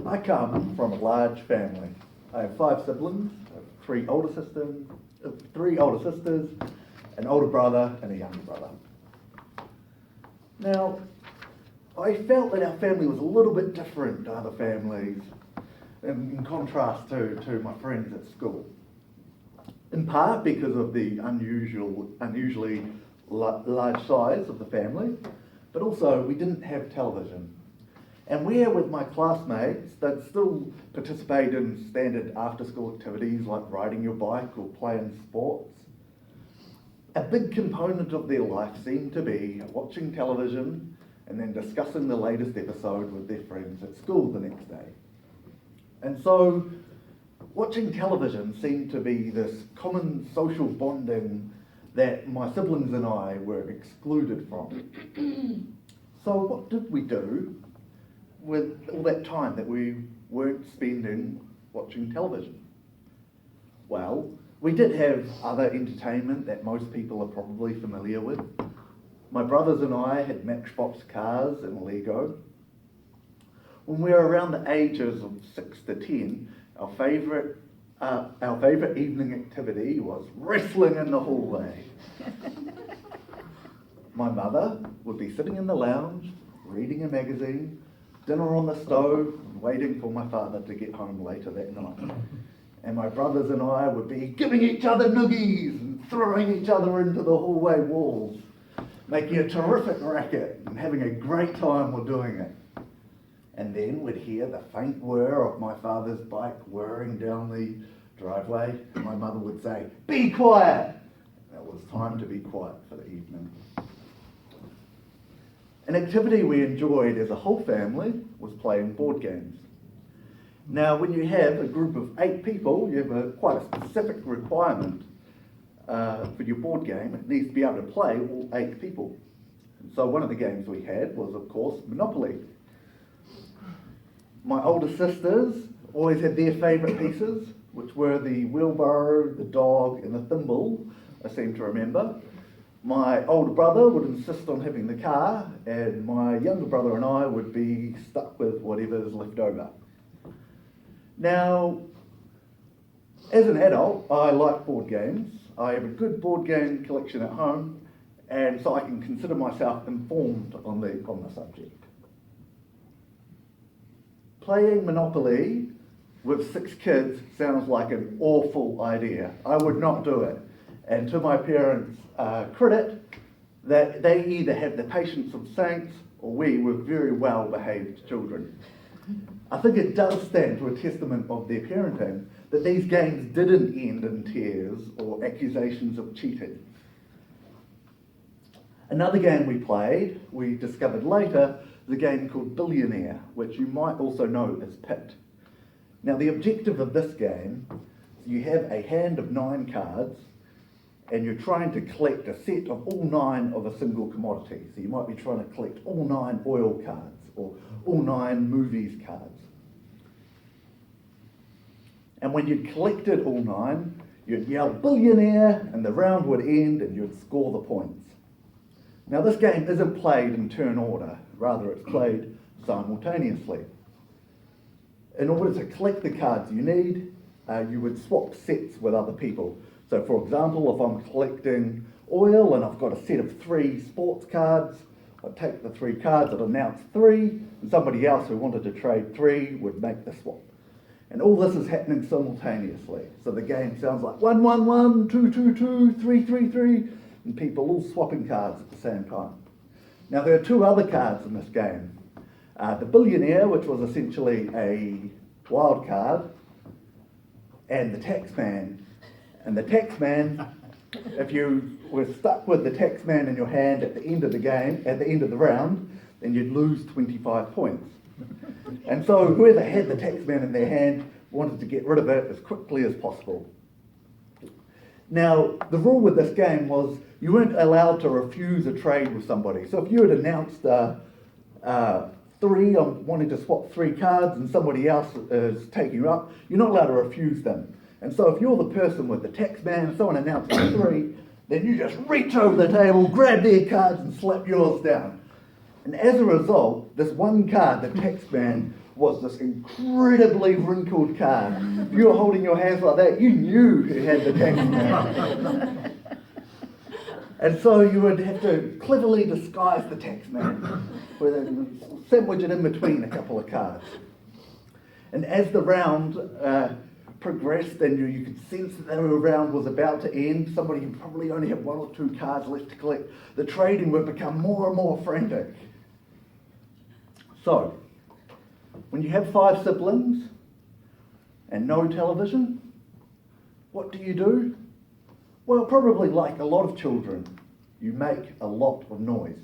I come from a large family. I have 5 siblings, I have 3 older sisters, an older brother and a younger brother. Now, I felt that our family was a little bit different to other families in contrast to my friends at school. In part because of the unusually large size of the family, but also we didn't have television. And where with my classmates, they'd still participate in standard after-school activities like riding your bike or playing sports. A big component of their life seemed to be watching television and then discussing the latest episode with their friends at school the next day. And so, watching television seemed to be this common social bonding that my siblings and I were excluded from. So what did we do with all that time that we weren't spending watching television? Well, we did have other entertainment that most people are probably familiar with. My brothers and I had Matchbox cars and Lego. When we were around the ages of 6 to 10, our favourite evening activity was wrestling in the hallway. My mother would be sitting in the lounge, reading a magazine, dinner on the stove, waiting for my father to get home later that night. And my brothers and I would be giving each other noogies and throwing each other into the hallway walls, making a terrific racket and having a great time while doing it. And then we'd hear the faint whir of my father's bike whirring down the driveway, and my mother would say, "Be quiet!" And it was time to be quiet for the evening. An activity we enjoyed as a whole family was playing board games. Now, when you have a group of 8 people, you have quite a specific requirement for your board game. It needs to be able to play all 8 people. And so one of the games we had was, of course, Monopoly. My older sisters always had their favourite pieces, which were the wheelbarrow, the dog, and the thimble, I seem to remember. My older brother would insist on having the car, and my younger brother and I would be stuck with whatever's left over. Now, as an adult, I like board games. I have a good board game collection at home, and so I can consider myself informed on the subject. Playing Monopoly with 6 kids sounds like an awful idea. I would not do it. And to my parents' credit, that they either have the patience of saints or we were very well behaved children. I think it does stand to a testament of their parenting that these games didn't end in tears or accusations of cheating. Another game we discovered later, is a game called Billionaire, which you might also know as Pit. Now the objective of this game is you have a hand of 9 cards and you're trying to collect a set of all 9 of a single commodity. So you might be trying to collect all 9 oil cards or all 9 movies cards. And when you'd collected all 9, you'd yell "Billionaire" and the round would end and you'd score the points. Now this game isn't played in turn order, rather it's played simultaneously. In order to collect the cards you need, you would swap sets with other people. So for example, if I'm collecting oil and I've got a set of 3 sports cards, I'd take the 3 cards, I'd announce 3, and somebody else who wanted to trade 3 would make the swap. And all this is happening simultaneously. So the game sounds like 1, 1, 1, 2, 2, 2, 3, 3, 3, and people all swapping cards at the same time. Now there are 2 other cards in this game. The Billionaire, which was essentially a wild card, and the Taxman. And the Taxman, if you were stuck with the Taxman in your hand at the end of the game, at the end of the round, then you'd lose 25 points. And so whoever had the Taxman in their hand wanted to get rid of it as quickly as possible. Now, the rule with this game was you weren't allowed to refuse a trade with somebody. So if you had announced 3, I'm wanting to swap 3 cards and somebody else is taking you up, you're not allowed to refuse them. And so if you're the person with the Taxman and someone announces 3, then you just reach over the table, grab their cards and slap yours down. And as a result, this one card, the Taxman, was this incredibly wrinkled card. If you were holding your hands like that, you knew who had the tax man. And so you would have to cleverly disguise the tax man, sandwich it in between a couple of cards. And as the round progressed and you could sense that the round was about to end, somebody who probably only had 1 or 2 cards left to collect, the trading would become more and more frantic. So, when you have 5 siblings and no television, what do? Well, probably like a lot of children, you make a lot of noise.